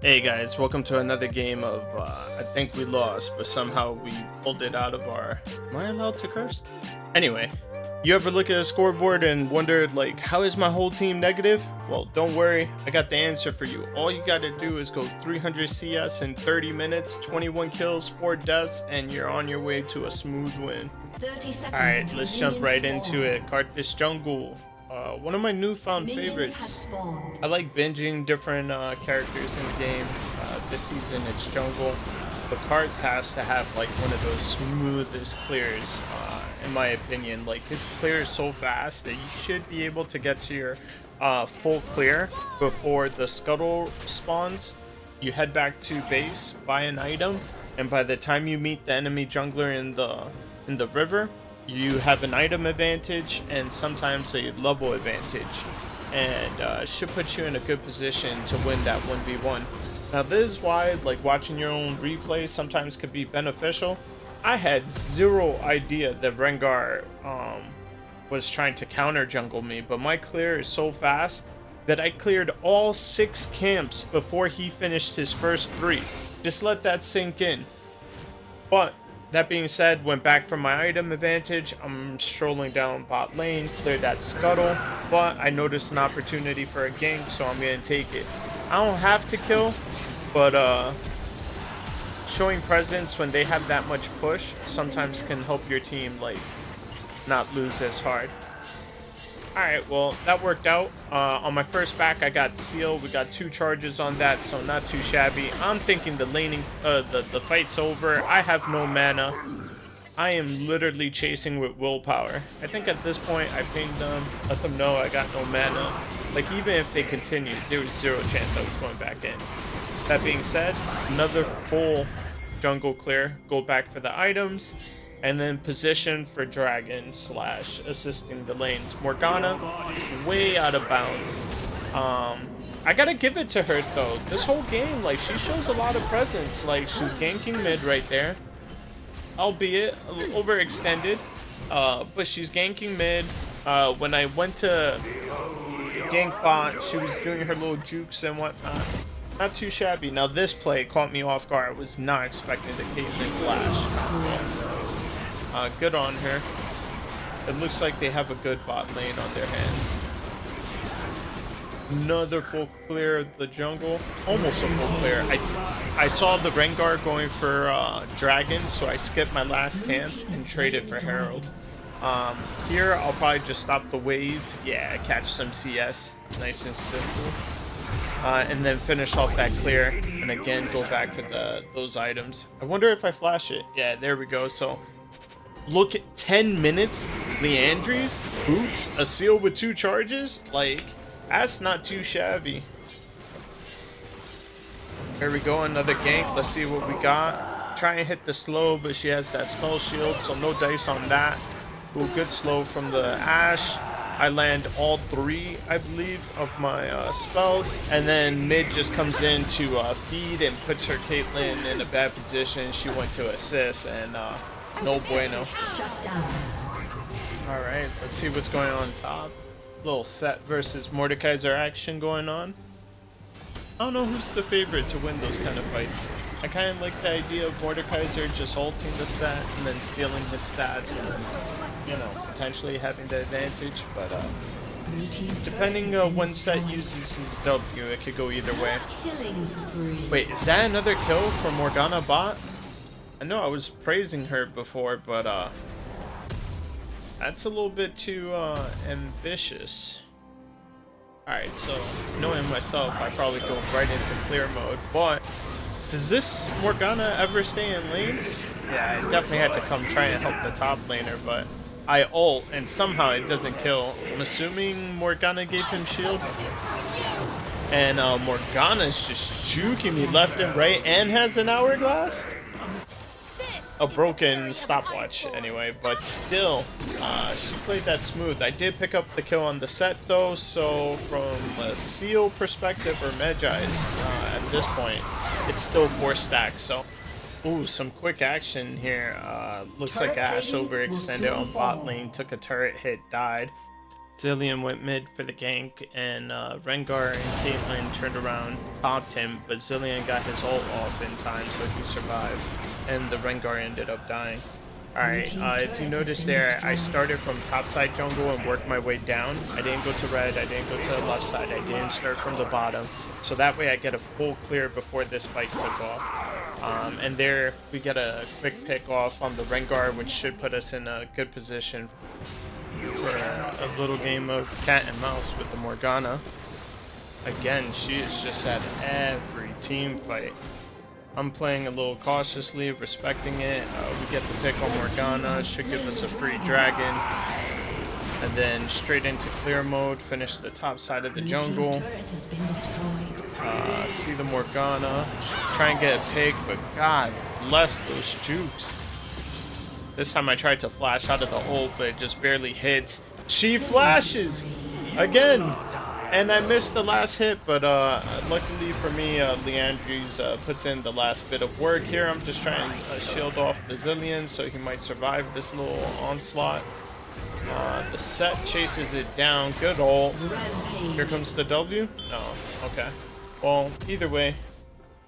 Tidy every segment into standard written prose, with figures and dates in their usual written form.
Hey guys, welcome to another game of, I think we lost, but somehow we pulled it out of our... Am I allowed to curse? Anyway, you ever look at a scoreboard and wondered, like, how is my whole team negative? Well, don't worry, I got the answer for you. All you gotta do is go 300 CS in 30 minutes, 21 kills, 4 deaths, and you're on your way to a smooth win. 30 seconds. Alright, let's jump right into it. Karthus Jungle. One of my newfound favorites. I like binging different characters in the game. This season it's Jungle. The Karth has to have like one of those smoothest clears, in my opinion. Like his clear is so fast that you should be able to get to your full clear before the scuttle spawns. You head back to base, buy an item, and by the time you meet the enemy jungler in the river, you have an item advantage and sometimes a level advantage, and should put you in a good position to win that 1v1. Now this is why like watching your own replay sometimes could be beneficial. I had zero idea that Rengar was trying to counter jungle me, but my clear is so fast that I cleared all 6 camps before he finished his first 3. Just let that sink in. But that being said, went back for my item advantage. I'm strolling down bot lane, cleared that scuttle, but I noticed an opportunity for a gank, so I'm gonna take it. I don't have to kill, but showing presence when they have that much push sometimes can help your team like not lose as hard. Alright, well, that worked out. On my first back, I got Seal. We got 2 charges on that, so not too shabby. I'm thinking the laning, the fight's over. I have no mana. I am literally chasing with willpower. I think at this point, I pinged them, let them know I got no mana. Like, even if they continued, there was 0 chance I was going back in. That being said, another full jungle clear. Go back for the items. And then position for dragon / assisting the lanes. Morgana, way out of bounds. I gotta give it to her though. This whole game, like, she shows a lot of presence. Like, she's ganking mid right there, albeit a little overextended. But she's ganking mid. When I went to gank bot, she was doing her little jukes and whatnot. Not too shabby. Now this play caught me off guard. I was not expecting the Caitlyn flash. Good on her. It looks like they have a good bot lane on their hands. Another full clear of the jungle. Almost a full clear. I saw the Rengar going for Dragon, so I skipped my last camp and traded for Herald. Here, I'll probably just stop the wave. Yeah, catch some CS. Nice and simple. And then finish off that clear. And again, go back for those items. I wonder if I flash it. Yeah, there we go. So look at 10 minutes, Leandries, boots, a seal with 2 charges. Like, that's not too shabby. Here we go, another gank. Let's see what we got. Try and hit the slow, but she has that spell shield, so no dice on that. Ooh, good slow from the Ashe. I land all 3, I believe, of my spells. And then mid just comes in to feed and puts her Caitlyn in a bad position. She went to assist, and no bueno. Alright, let's see what's going on top. Little Set versus Mordekaiser action going on. I don't know who's the favorite to win those kind of fights. I kind of like the idea of Mordekaiser just ulting the Set and then stealing his stats and, you know, potentially having the advantage, but depending when Set uses his W, it could go either way. Wait, is that another kill for Morgana bot? I know I was praising her before, but that's a little bit too ambitious. Alright, so knowing myself, I probably go right into clear mode, but does this Morgana ever stay in lane? Yeah, I definitely had to come try and help the top laner, but I ult and somehow it doesn't kill. I'm assuming Morgana gave him shield. And Morgana's just juking me left and right and has an hourglass. A broken stopwatch anyway, but still, she played that smooth. I did pick up the kill on the Set though, so from a Seal perspective or Medjai's, at this point, it's still 4 stacks. So, ooh, some quick action here. Looks like Ashe overextended on bot lane, took a turret hit, died. Zillion went mid for the gank, and Rengar and Caitlyn turned around, popped him, but Zillion got his ult off in time, so he survived, and the Rengar ended up dying. Alright, if you notice there, I started from topside jungle and worked my way down. I didn't go to red, I didn't go to the left side, I didn't start from the bottom. So that way I get a full clear before this fight took off. And there we get a quick pick off on the Rengar, which should put us in a good position for a little game of cat and mouse with the Morgana. Again, she is just at every team fight. I'm playing a little cautiously, respecting it. We get the pick on Morgana, should give us a free dragon. And then straight into clear mode, finish the top side of the jungle. See the Morgana, try and get a pick, but God bless those jukes. This time I tried to flash out of the ult, but it just barely hits. She flashes again, and I missed the last hit, but luckily for me, Leandries puts in the last bit of work here. I'm just trying to shield off the Zillion so he might survive this little onslaught. The set chases it down. Good ult. Here comes the W. No, okay. Well, either way,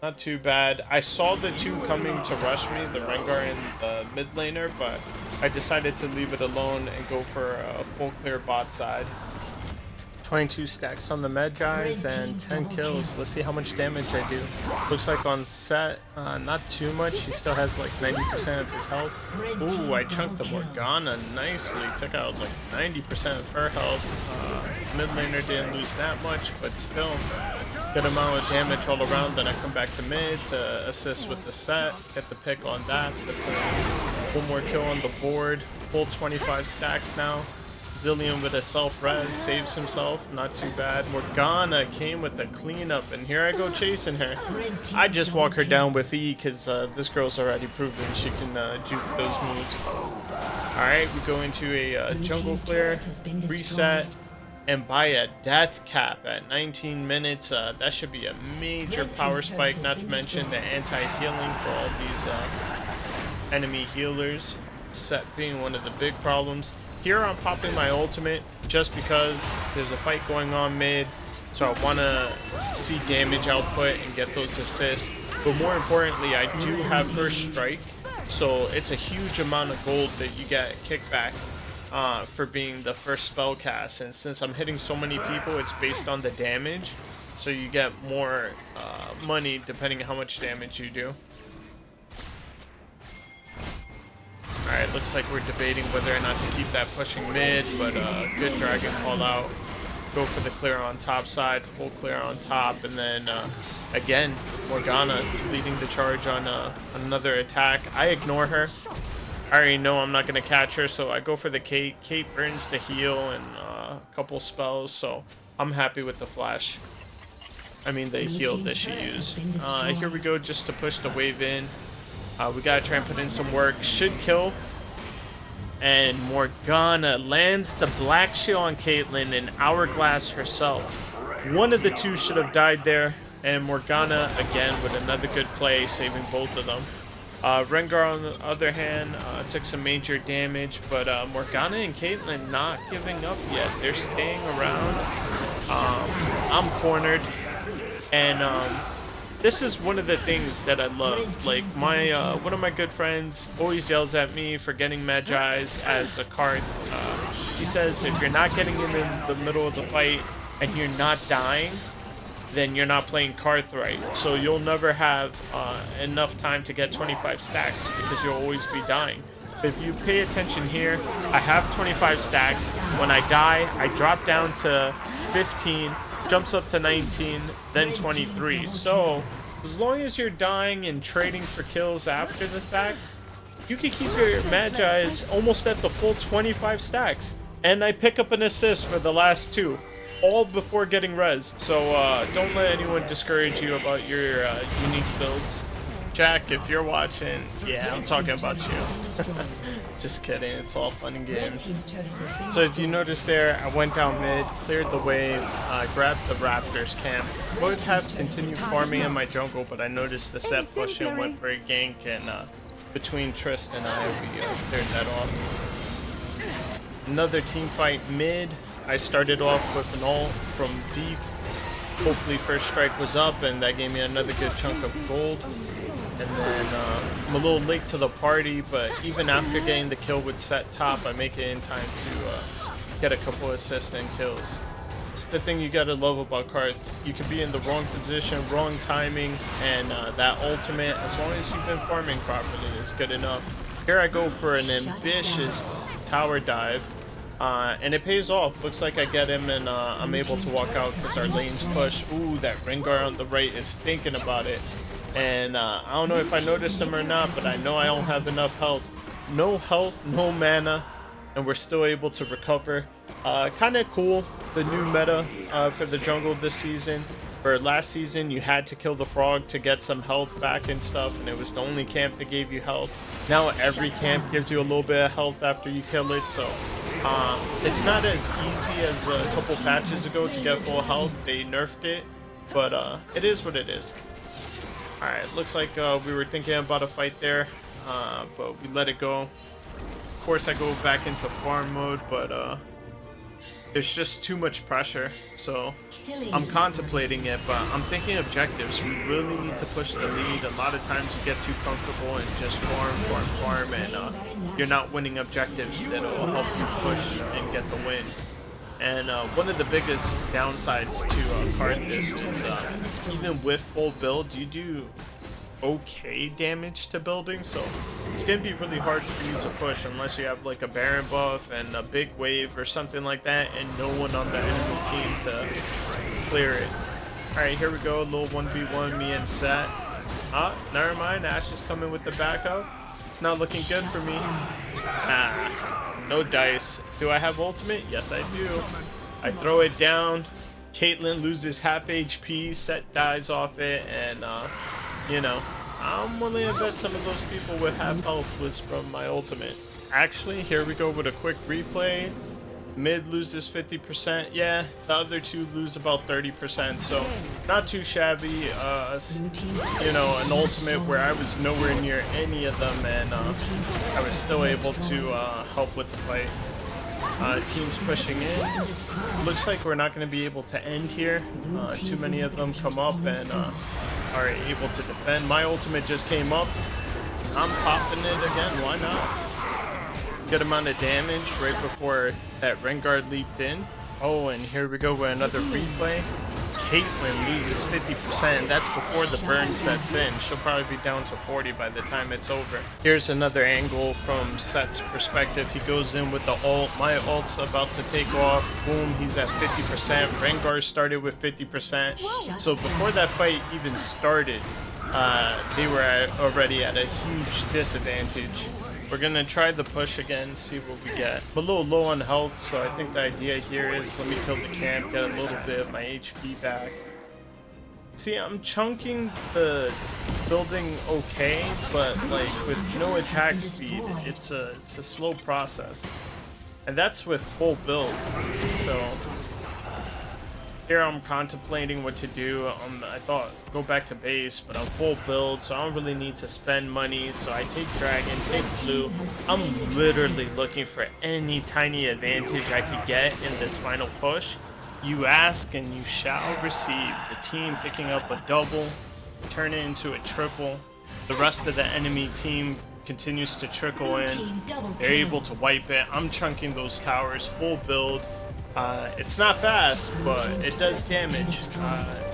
not too bad. I saw the two coming to rush me, the Rengar and the mid laner, but I decided to leave it alone and go for a full clear bot side. 22 stacks on the Medjais and 10 kills. Let's see how much damage I do. Looks like on set, not too much. He still has like 90% of his health. Ooh, I chunked the Morgana nicely. Took out like 90% of her health. Mid laner didn't lose that much, but still good amount of damage all around. Then I come back to mid to assist with the set. Get the pick on that. One more kill on the board. Full 25 stacks now. Zillion with a self-res, saves himself, not too bad. Morgana came with the cleanup, and here I go chasing her. I just walk her down with E, because this girl's already proven she can juke those moves. Alright, we go into a jungle clear, reset, and buy a death cap at 19 minutes. That should be a major power spike, not to mention the anti-healing for all these enemy healers. Set being one of the big problems. Here I'm popping my ultimate just because there's a fight going on mid, so I want to see damage output and get those assists. But more importantly, I do have first strike, so it's a huge amount of gold that you get kickback for being the first spell cast. And since I'm hitting so many people, it's based on the damage, so you get more money depending on how much damage you do. Alright, looks like we're debating whether or not to keep that pushing mid, but good dragon call out. Go for the clear on top side, full clear on top, and then again, Morgana leading the charge on another attack. I ignore her. I already know I'm not going to catch her, so I go for the Kate. Kate burns the heal and a couple spells, so I'm happy with the flash. I mean the heal that she used. Here we go just to push the wave in. We gotta try and put in some work. Should kill. And Morgana lands the black shield on Caitlyn and Hourglass herself. One of the two should have died there. And Morgana, again, with another good play, saving both of them. Rengar, on the other hand, took some major damage. But Morgana and Caitlyn not giving up yet. They're staying around. I'm cornered. And this is one of the things that I love. Like my one of my good friends always yells at me for getting Medjais as a card. He says if you're not getting him in the middle of the fight and you're not dying, then you're not playing Karth right. So you'll never have enough time to get 25 stacks because you'll always be dying. If you pay attention here, I have 25 stacks. When I die, I drop down to 15. Jumps up to 19, then 23. So, as long as you're dying and trading for kills after the fact, you can keep your Medjais almost at the full 25 stacks. And I pick up an assist for the last two, all before getting res. So, don't let anyone discourage you about your unique builds. Jack, if you're watching, yeah, I'm talking about you. Just kidding, it's all fun and games. So if you notice there, I went down mid, cleared the wave, grabbed the Raptors camp. Would have continued farming in my jungle, but I noticed the set push and went for a gank, and between Trist and I, we cleared that off. Another team fight mid. I started off with an ult from deep. Hopefully first strike was up, and that gave me another good chunk of gold. And then I'm a little late to the party, but even after getting the kill with set top, I make it in time to get a couple assists and kills. It's the thing you gotta love about Karth. You can be in the wrong position, wrong timing, and that ultimate, as long as you've been farming properly, is good enough. Here I go for an ambitious tower dive. And it pays off. Looks like I get him, and I'm able to walk out because our lanes push. Ooh, that Rengar on the right is thinking about it. And I don't know if I noticed him or not, but I know I don't have enough health. No health, no mana, and we're still able to recover. Kind of cool, the new meta for the jungle this season. For last season, you had to kill the frog to get some health back and stuff, and it was the only camp that gave you health. Now every camp gives you a little bit of health after you kill it, so it's not as easy as a couple patches ago to get full health. They nerfed it, but it is what it is. Alright, looks like we were thinking about a fight there, but we let it go. Of course, I go back into farm mode, but there's just too much pressure, so I'm contemplating it, but I'm thinking objectives. We really need to push the lead. A lot of times you get too comfortable and just farm, and you're not winning objectives that'll help you push and get the win. And one of the biggest downsides to Karthus is even with full build, you do okay damage to building, so it's gonna be really hard for you to push unless you have like a Baron buff and a big wave or something like that, and no one on the enemy team to clear it. All right, here we go, a little 1v1, me and Set. Never mind, Ash is coming with the backup. It's not looking good for me. No dice. Do I have ultimate? Yes, I do. I throw it down. Caitlyn loses half HP. Set dies off it, and you know, I'm willing to bet some of those people with half health was from my ultimate. Actually, here we go with a quick replay. Mid loses 50%. Yeah, the other two lose about 30%, so not too shabby. You know, an ultimate where I was nowhere near any of them, and I was still able to help with the fight. Teams pushing in. Looks like we're not going to be able to end here. Too many of them come up and are able to defend. My ultimate just came up. I'm popping it again. Why not? Good amount of damage right before that Rengar leaped in. Oh, and here we go with another replay. Caitlyn loses 50%. That's before the burn sets in. She'll probably be down to 40 by the time it's over. Here's another angle from Set's perspective. He goes in with the ult. My ult's about to take off. Boom, he's at 50%. Rengar started with 50%. So before that fight even started, they were already at a huge disadvantage. We're gonna try the push again, see what we get. I'm a little low on health, so I think the idea here is let me kill the camp, get a little bit of my HP back. See, I'm chunking the building okay, but like with no attack speed, it's a slow process. And that's with full build. So here I'm contemplating what to do. I thought go back to base, but I'm full build, so I don't really need to spend money. So I take dragon, take blue. I'm literally looking for any tiny advantage I could get in this final push. You ask and you shall receive. The team picking up a double, turn it into a triple. The rest of the enemy team continues to trickle in. They're able to wipe it. I'm chunking those towers, full build. It's not fast, but it does damage,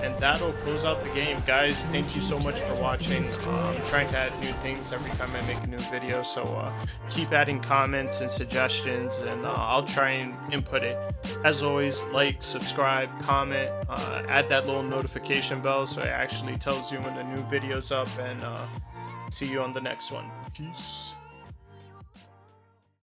and that'll close out the game. Guys, thank you so much for watching. I'm trying to add new things every time I make a new video, so keep adding comments and suggestions, and I'll try and input it. As always, like, subscribe, comment, add that little notification bell so it actually tells you when a new video's up, and see you on the next one. Peace.